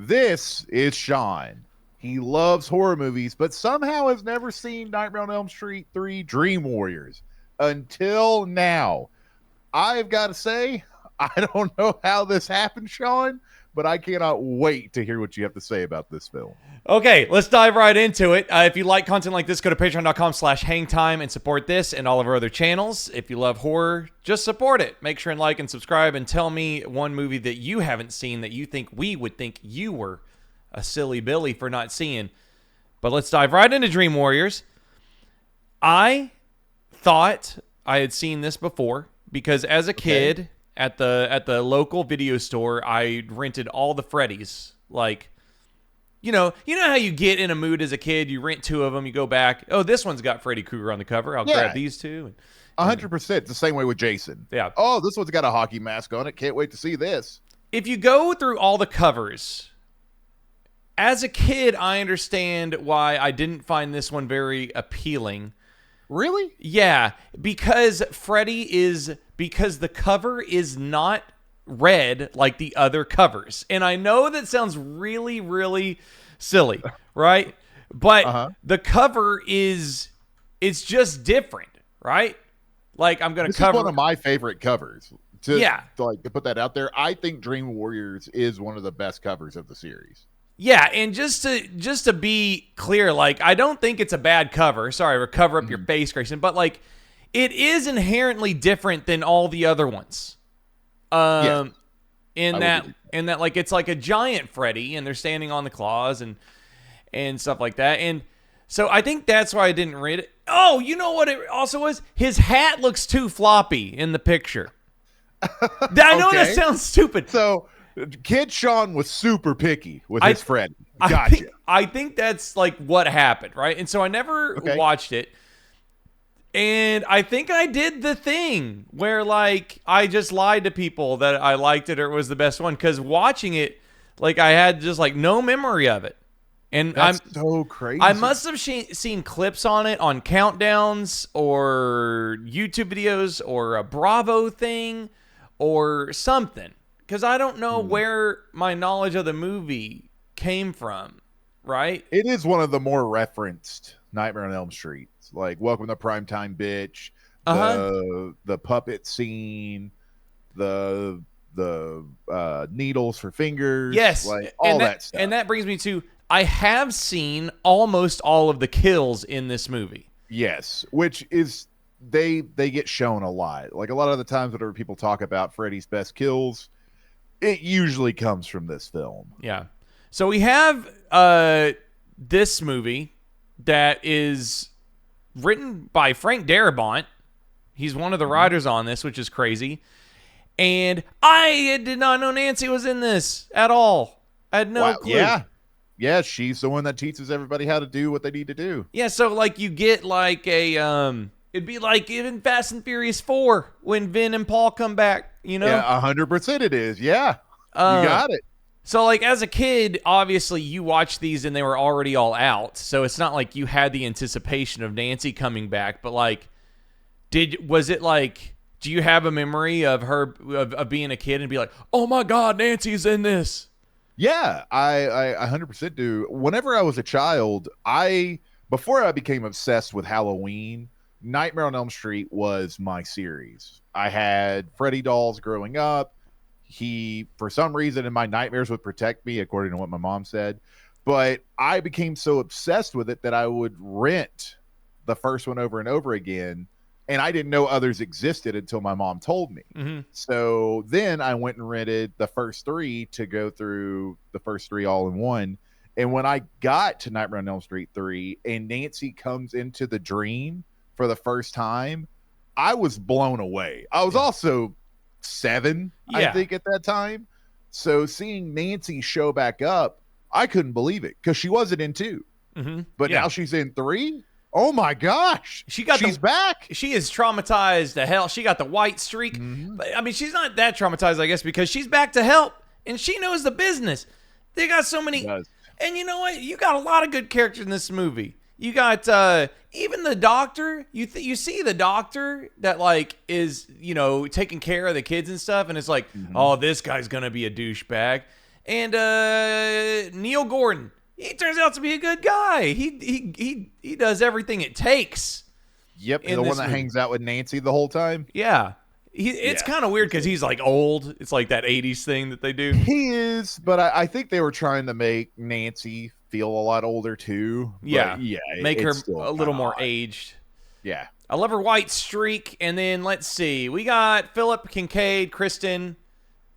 This is Shaun. He loves horror movies, but somehow has never seen Nightmare on Elm Street 3 Dream Warriors until now. I've got to say, I don't know how this happened, Shaun, but I cannot wait to hear what you have to say about this film. Okay, let's dive right into it. If you like content like this, go to patreon.com/hangtime and support this and all of our other channels. If you love horror, just support it. Make sure and like and subscribe and tell me one movie that you haven't seen that you think we would think you were a silly Billy for not seeing. But let's dive right into Dream Warriors. I thought I had seen this before because as a kid at the local video store, I rented all the Freddy's. Like, you know how you get in a mood as a kid, you rent two of them, you go back, oh, this one's got Freddy Krueger on the cover, I'll grab these two. 100%. The same way with Jason. Yeah. Oh, this one's got a hockey mask on it. Can't wait to see this. If you go through all the covers, as a kid, I understand why I didn't find this one very appealing. Really? Yeah, because the cover is not red like the other covers. And I know that sounds really, really silly, right? But the cover it's just different, right? Like I'm going to cover. This is one of my favorite covers. To put that out there, I think Dream Warriors is one of the best covers of the series. Yeah, and just to be clear, like I don't think it's a bad cover. Sorry, or cover up your face, Greyson, but like it is inherently different than all the other ones. In that like it's like a giant Freddy and they're standing on the claws and stuff like that. And so I think that's why I didn't read it. Oh, you know what it also was? His hat looks too floppy in the picture. I know that sounds stupid. So Kid Shaun was super picky with his Freddy. Gotcha. I think that's like what happened, right? And so I never watched it. And I think I did the thing where like I just lied to people that I liked it or it was the best one because watching it, like I had just like no memory of it. And that's so crazy. I must have seen clips on it on countdowns or YouTube videos or a Bravo thing or something. Because I don't know where my knowledge of the movie came from, right? It is one of the more referenced Nightmare on Elm Street. Like Welcome to Primetime Bitch, the puppet scene, the needles for fingers. Yes. Like all that stuff. And that brings me to, I have seen almost all of the kills in this movie. Yes, which is, they get shown a lot. Like a lot of the times whenever people talk about Freddy's best kills, it usually comes from this film. Yeah. So we have this movie that is written by Frank Darabont. He's one of the writers on this, which is crazy. And I did not know Nancy was in this at all. I had no clue. Yeah, she's the one that teaches everybody how to do what they need to do. Yeah, so like you get like a it'd be like in Fast and Furious 4 when Vin and Paul come back, you know? Yeah, 100% it is. Yeah, you got it. So, like, as a kid, obviously, you watched these and they were already all out. So it's not like you had the anticipation of Nancy coming back. But, like, was it like, do you have a memory of her, of being a kid and be like, oh, my God, Nancy's in this? Yeah, I 100% do. Whenever I was a child, before I became obsessed with Halloween, Nightmare on Elm Street was my series. I had Freddy dolls growing up. He, for some reason, in my nightmares would protect me, according to what my mom said. But I became so obsessed with it that I would rent the first one over and over again. And I didn't know others existed until my mom told me. Mm-hmm. So then I went and rented the first three to go through the first three all in one. And when I got to Nightmare on Elm Street 3 and Nancy comes into the dream for the first time, I was blown away. I was also 7, I think, at that time. So seeing Nancy show back up, I couldn't believe it because she wasn't in 2. Mm-hmm. But now she's in 3. Oh my gosh. She's back. She is traumatized to hell. She got the white streak. Mm-hmm. But I mean, she's not that traumatized, I guess, because she's back to help and she knows the business. They got so many. And you know what? You got a lot of good characters in this movie. You got even the doctor. You see the doctor that like is, you know, taking care of the kids and stuff, and it's like, oh, this guy's gonna be a douchebag. And Neil Gordon, he turns out to be a good guy. He does everything it takes. Yep, the one that hangs out with Nancy the whole time. Yeah. It's kind of weird because he's like old. It's like that 80s thing that they do. He is, but I think they were trying to make Nancy feel a lot older too. Yeah. Make her a little more odd. Aged. Yeah. I love her white streak. And then let's see. We got Philip, Kincaid, Kristen.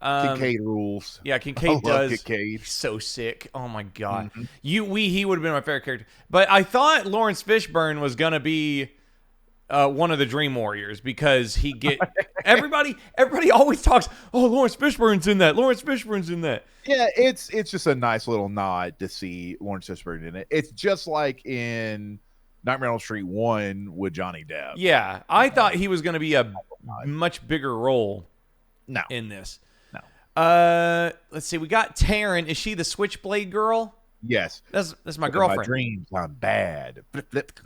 Kincaid rules. Yeah, Kincaid does. Kincaid. He's so sick. Oh my god. He would have been my favorite character. But I thought Lawrence Fishburne was gonna be one of the Dream Warriors because everybody always talks. Oh, Lawrence Fishburne's in that. Lawrence Fishburne's in that. Yeah, it's just a nice little nod to see Lawrence Fishburne in it. It's just like in Nightmare on Elm Street 1 with Johnny Depp. Yeah, I thought he was going to be a much bigger role. In this. No. Let's see. We got Taryn. Is she the Switchblade girl? Yes. That's my girlfriend. My dreams, I'm bad. Flip, flip.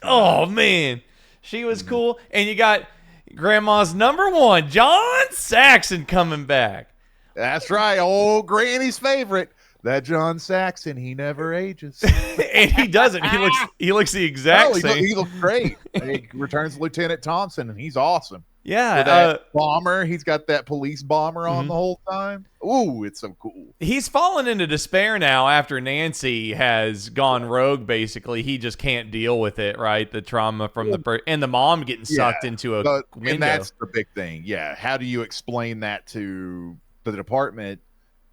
Oh man, she was cool. And you got Grandma's number one, John Saxon, coming back. That's right, old Granny's favorite. That John Saxon, he never ages. And he doesn't. He looks the exact same. He looks great. He returns Lieutenant Thompson, and he's awesome. Yeah, with that bomber. He's got that police bomber on the whole time. Ooh, it's so cool. He's fallen into despair now after Nancy has gone rogue. Basically, he just can't deal with it. Right, the trauma from and the mom getting sucked into a window. And that's the big thing. Yeah, how do you explain that to the department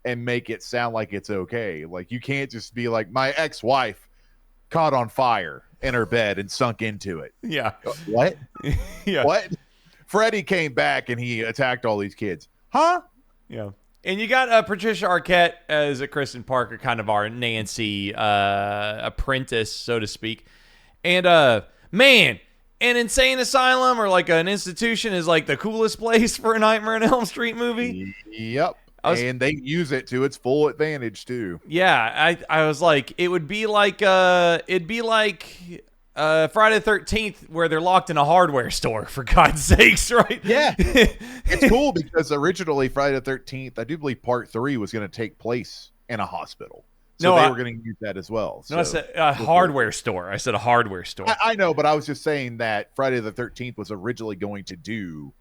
and make it sound like it's okay? Like, you can't just be like, my ex-wife caught on fire in her bed and sunk into it. Yeah. What? Yeah. What? Freddie came back and he attacked all these kids. Huh? Yeah. And you got Patricia Arquette as a Kristen Parker, kind of our Nancy apprentice, so to speak. And, man, an insane asylum or like an institution is like the coolest place for a Nightmare on Elm Street movie. Yep. And they use it to its full advantage, too. Yeah. I was like, it'd be like Friday the 13th, where they're locked in a hardware store, for God's sakes, right? Yeah. It's cool because originally Friday the 13th, I do believe part 3 was going to take place in a hospital. So they were going to use that as well. No, I said a hardware store. I said a hardware store. I know, but I was just saying that Friday the 13th was originally going to do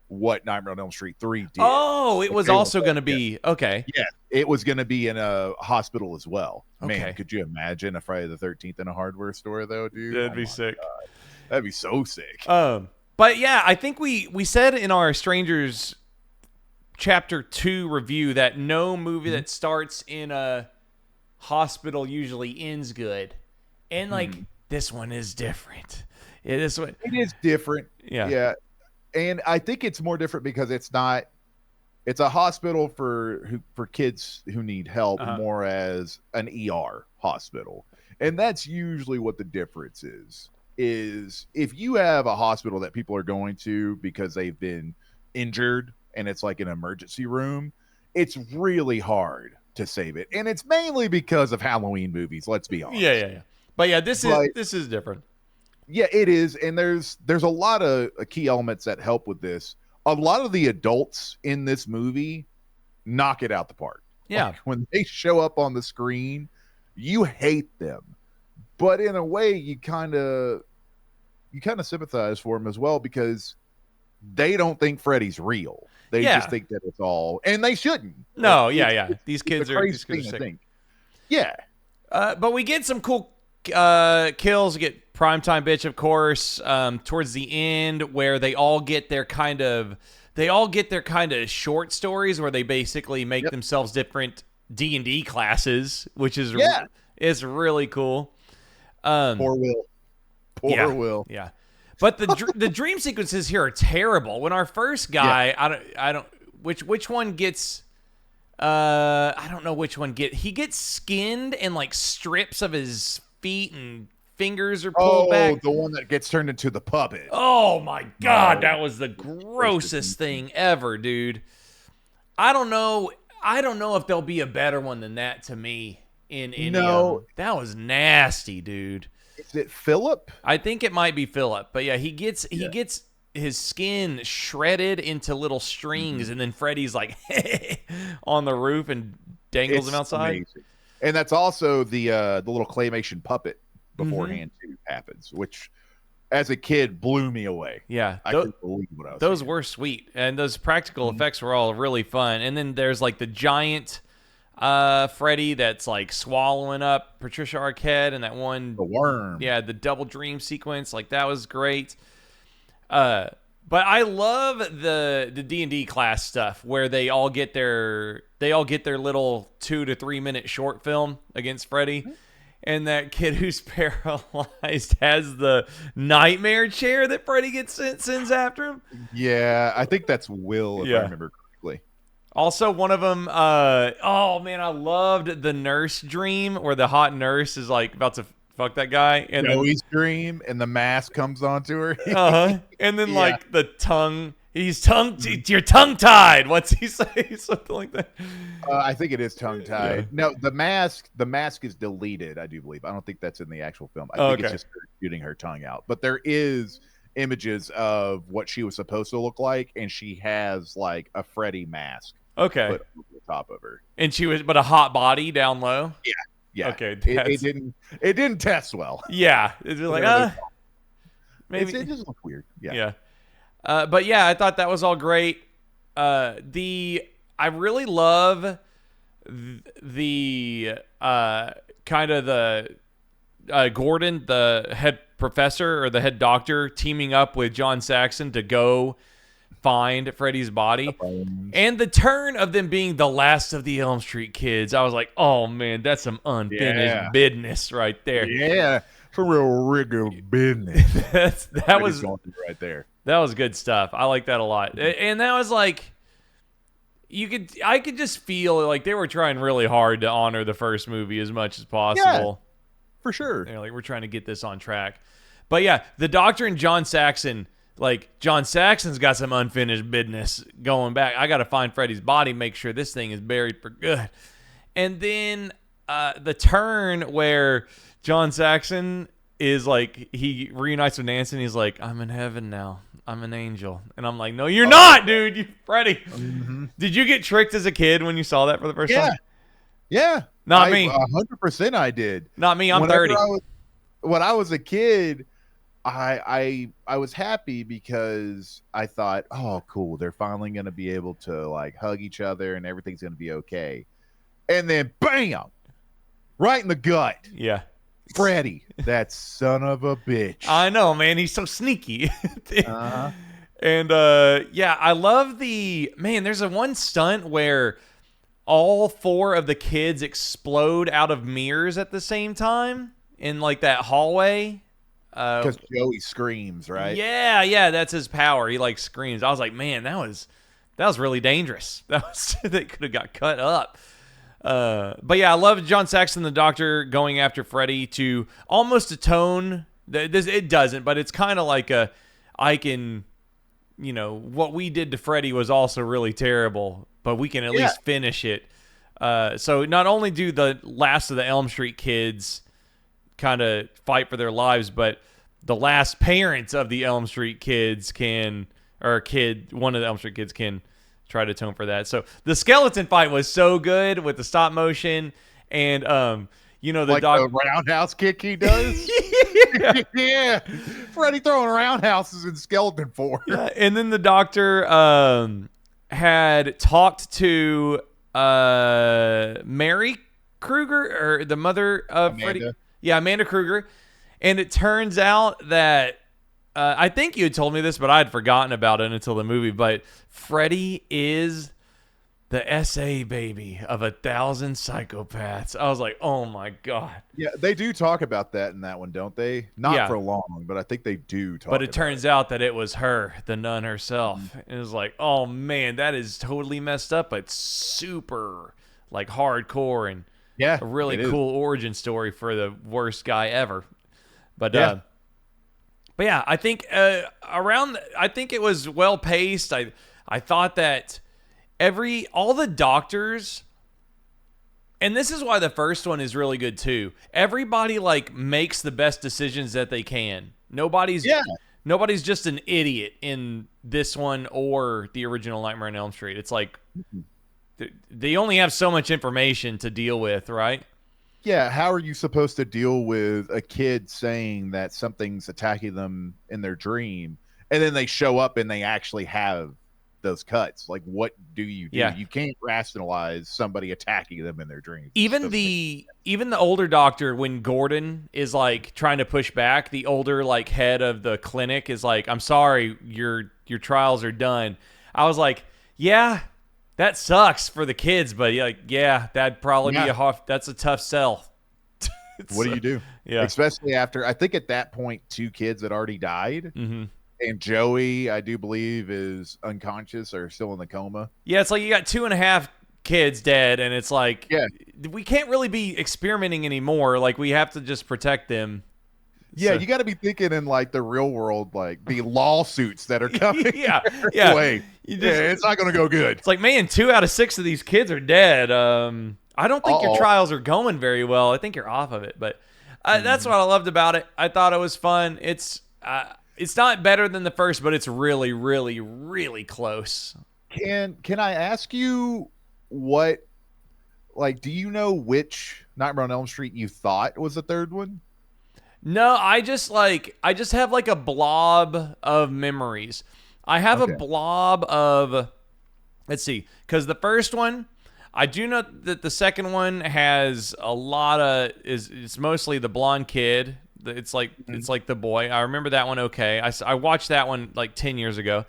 what Nightmare on Elm Street 3 did. Oh, it was also going to be, okay. Yeah, it was going to be in a hospital as well. Okay. Man, could you imagine a Friday the 13th in a hardware store, though, dude? That'd be sick. God. That'd be so sick. But yeah, I think we said in our Strangers Chapter 2 review that no movie that starts in a hospital usually ends good. And, like, this one is different. It is different. Yeah. Yeah. And I think it's more different because it's a hospital for kids who need help, more as an ER hospital. And that's usually what the difference is if you have a hospital that people are going to because they've been injured and it's like an emergency room, it's really hard to save it. And it's mainly because of Halloween movies, let's be honest. Yeah. But yeah, this is different. Yeah, it is, and there's a lot of key elements that help with this. A lot of the adults in this movie knock it out the park. Yeah. Like, when they show up on the screen, you hate them, but in a way, you kind of sympathize for them as well because they don't think Freddy's real. They just think that it's all, and they shouldn't. No, these kids are sick. Yeah, but we get some cool kills. We get Primetime Bitch, of course, towards the end, where they all get their kind of short stories where they basically make themselves different D&D classes, which is is really cool. Poor Will. Yeah. But the dream sequences here are terrible. When our first guy, I don't which one gets I don't know which one he gets skinned and like strips of his feet and fingers are pulled back. The one that gets turned into the puppet. Oh my God, that was the grossest thing ever, dude. I don't know if there'll be a better one than that to me in any of them. That was nasty, dude. Is it Philip? I think it might be Philip. But yeah, he gets his skin shredded into little strings, and then Freddy's like on the roof and dangles him It's outside. amazing. And that's also the little claymation puppet beforehand too happens, which as a kid blew me away. Yeah, I couldn't believe what I was those seeing. were sweet, and those practical effects were all really fun. And then there's like the giant Freddy that's like swallowing up Patricia Arquette, and that one, The worm. yeah, the double dream sequence, like that was great. But I love the D&D class stuff where they all get their little 2 to 3 minute short film against Freddy. And that kid who's paralyzed has the nightmare chair that Freddy sends after him. Yeah, I think that's Will, if I remember correctly. Also, one of them, oh man, I loved the nurse dream where the hot nurse is like about to fuck that guy. And Joey's dream, and the mask comes onto her. And then like the tongue, you're tongue tied. What's he say? Something like that. I think it is tongue tied. Yeah. No, the mask is deleted, I do believe. I don't think that's in the actual film. I think it's just her shooting her tongue out. But there is images of what she was supposed to look like, and she has like a Freddy mask put over the top of her. And she was, but a hot body down low. Yeah. Okay. It didn't test well. Yeah. It's like maybe it just looked weird. Yeah. But yeah, I thought that was all great. I really love the kind of the Gordon, the head professor or the head doctor, teaming up with John Saxon to go find Freddy's body, and the turn of them being the last of the Elm Street kids. I was like, oh man, that's some unfinished business right there. Yeah, it's a real rigor business. that was right there. That was good stuff. I like that a lot. And that was like, I could just feel like they were trying really hard to honor the first movie as much as possible. Yeah, for sure. They're like, we're trying to get this on track. But yeah, the Doctor and John Saxon, like John Saxon's got some unfinished business going back. I got to find Freddy's body, make sure this thing is buried for good. And then the turn where John Saxon is like, he reunites with Nancy and he's like, I'm in heaven now. I'm an angel. And I'm like, no, you're not, dude. You Freddy. Mm-hmm. Did you get tricked as a kid when you saw that for the first time? Yeah. Not me. 100% I did. Not me. I'm 30. When I was a kid, I was happy because I thought, oh, cool. They're finally going to be able to like hug each other and everything's going to be okay. And then bam, right in the gut. Yeah. Freddy, that son of a bitch. I know, man. He's so sneaky. And yeah, I love there's a one stunt where all 4 of the kids explode out of mirrors at the same time in like that hallway. Because Joey screams, right? Yeah, that's his power. He like screams. I was like, man, that was really dangerous. They could have got cut up. But yeah, I love John Saxon, the Doctor, going after Freddy to almost atone. It doesn't, but it's kind of like what we did to Freddy was also really terrible, but we can at least finish it. So not only do the last of the Elm Street kids kind of fight for their lives, but the last parents of the Elm Street kids one of the Elm Street kids can try to atone for that. So the skeleton fight was so good with the stop motion and the the roundhouse kick he does. Yeah. Freddy throwing roundhouses in skeleton form. Yeah. And then the Doctor had talked to Mary Kruger, or the mother of Amanda. Freddy. Yeah, Amanda Kruger. And it turns out that I think you had told me this, but I had forgotten about it until the movie. But Freddy is the SA baby of 1,000 psychopaths. I was like, oh my God. Yeah, they do talk about that in that one, don't they? Not for long, but I think they do talk about it. But it turns out that it was her, the nun herself. Mm-hmm. It was like, oh man, that is totally messed up, but super like hardcore and a really cool origin story for the worst guy ever. But yeah, I think I think it was well paced. I thought that all the doctors, and this is why the first one is really good too. Everybody like makes the best decisions that they can. Nobody's just an idiot in this one or the original Nightmare on Elm Street. It's like they only have so much information to deal with, right? Yeah, how are you supposed to deal with a kid saying that something's attacking them in their dream, and then they show up and they actually have those cuts? Like, what do? Yeah. You can't rationalize somebody attacking them in their dreams. It Even doesn't make the older doctor, when Gordon is like trying to push back, the older like head of the clinic is like, "I'm sorry, your trials are done." I was like, "Yeah, that sucks for the kids, but like, yeah, that'd probably be that's a tough sell." What do you do? Yeah. Especially after, I think at that point, 2 kids had already died. Mm-hmm. And Joey, I do believe, is unconscious or still in the coma. Yeah, it's like you got 2.5 kids dead, and it's like, yeah, we can't really be experimenting anymore. Like, we have to just protect them. Yeah, So, you got to be thinking in like the real world, like the lawsuits that are coming. yeah. It's not going to go good. It's like, man, 2 out of 6 of these kids are dead. I don't think your trials are going very well. I think you're off of it, but that's what I loved about it. I thought it was fun. It's not better than the first, but it's really, really, really close. Can I ask you what, like, do you know which Nightmare on Elm Street you thought was the third one? No, I just have like a blob of memories. I have a blob of, let's see, because the first one, I do know that the second one has a lot of it's mostly the blonde kid. It's like the boy. I remember that one. Okay, I watched that one like 10 years ago.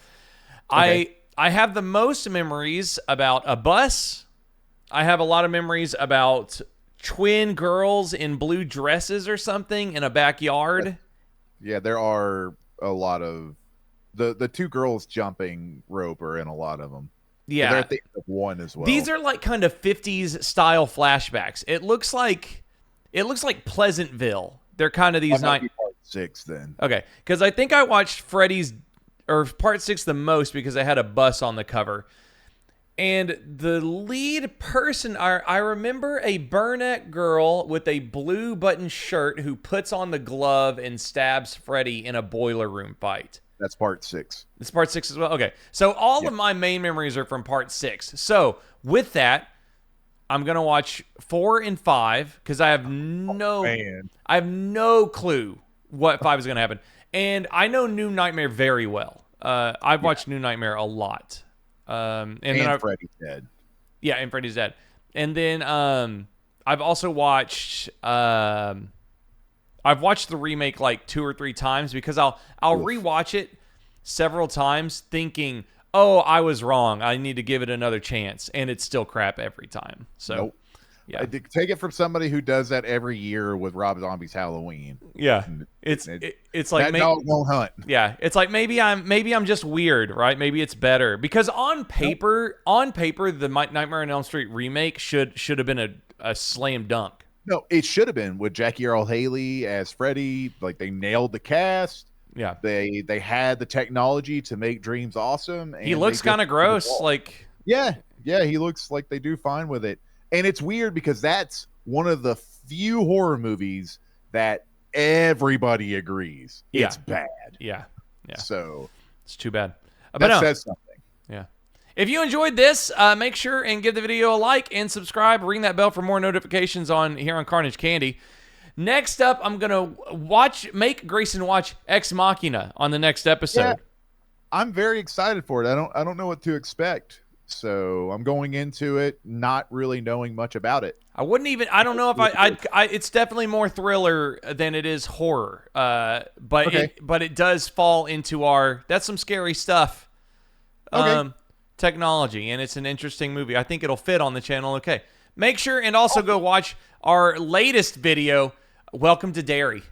Okay. I have the most memories about a bus. I have a lot of memories about twin girls in blue dresses or something in a backyard. Yeah, there are a lot of the 2 girls jumping rope are in a lot of them. Yeah, they're at the end of one as well. These are like kind of 50s style flashbacks. It looks like Pleasantville. They're kind of these part 6 then. Okay, because I think I watched Freddy's or part 6 the most because they had a bus on the cover. And the lead person, I remember a brunette girl with a blue button shirt who puts on the glove and stabs Freddy in a boiler room fight. That's part 6. It's part 6 as well? Okay. So all of my main memories are from part 6. So with that, I'm going to watch 4 and 5 because I have no clue what 5 is going to happen. And I know New Nightmare very well. I've watched New Nightmare a lot. And then Freddy's Dead. Yeah, and Freddy's Dead. And then I've also watched I've watched the remake like 2 or 3 times because I'll rewatch it several times thinking, "Oh, I was wrong. I need to give it another chance." And it's still crap every time. So nope. Yeah. I take it from somebody who does that every year with Rob Zombie's Halloween. Yeah. It's like that dog won't hunt. Yeah. It's like maybe I'm just weird, right? Maybe it's better. Because on paper, the Nightmare on Elm Street remake should have been a slam dunk. No, it should have been with Jackie Earle Haley as Freddy. Like, they nailed the cast. Yeah. They had the technology to make dreams awesome. And he looks kind of gross. Like, yeah, he looks like they do fine with it. And it's weird because that's one of the few horror movies that everybody agrees it's bad. Yeah. So it's too bad. That says something. Yeah. If you enjoyed this, make sure and give the video a like and subscribe. Ring that bell for more notifications here on Carnage Candy. Next up, I'm gonna make Grayson watch Ex Machina on the next episode. Yeah, I'm very excited for it. I don't know what to expect. So I'm going into it not really knowing much about it. I don't know if it's definitely more thriller than it is horror. But it does fall into that's some scary stuff. Technology, and it's an interesting movie. I think it'll fit on the channel. Okay. Make sure and also go watch our latest video, Welcome to Derry.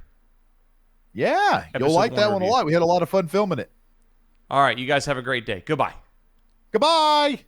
Yeah, you'll like that one a lot. We had a lot of fun filming it. All right, you guys have a great day. Goodbye. Goodbye.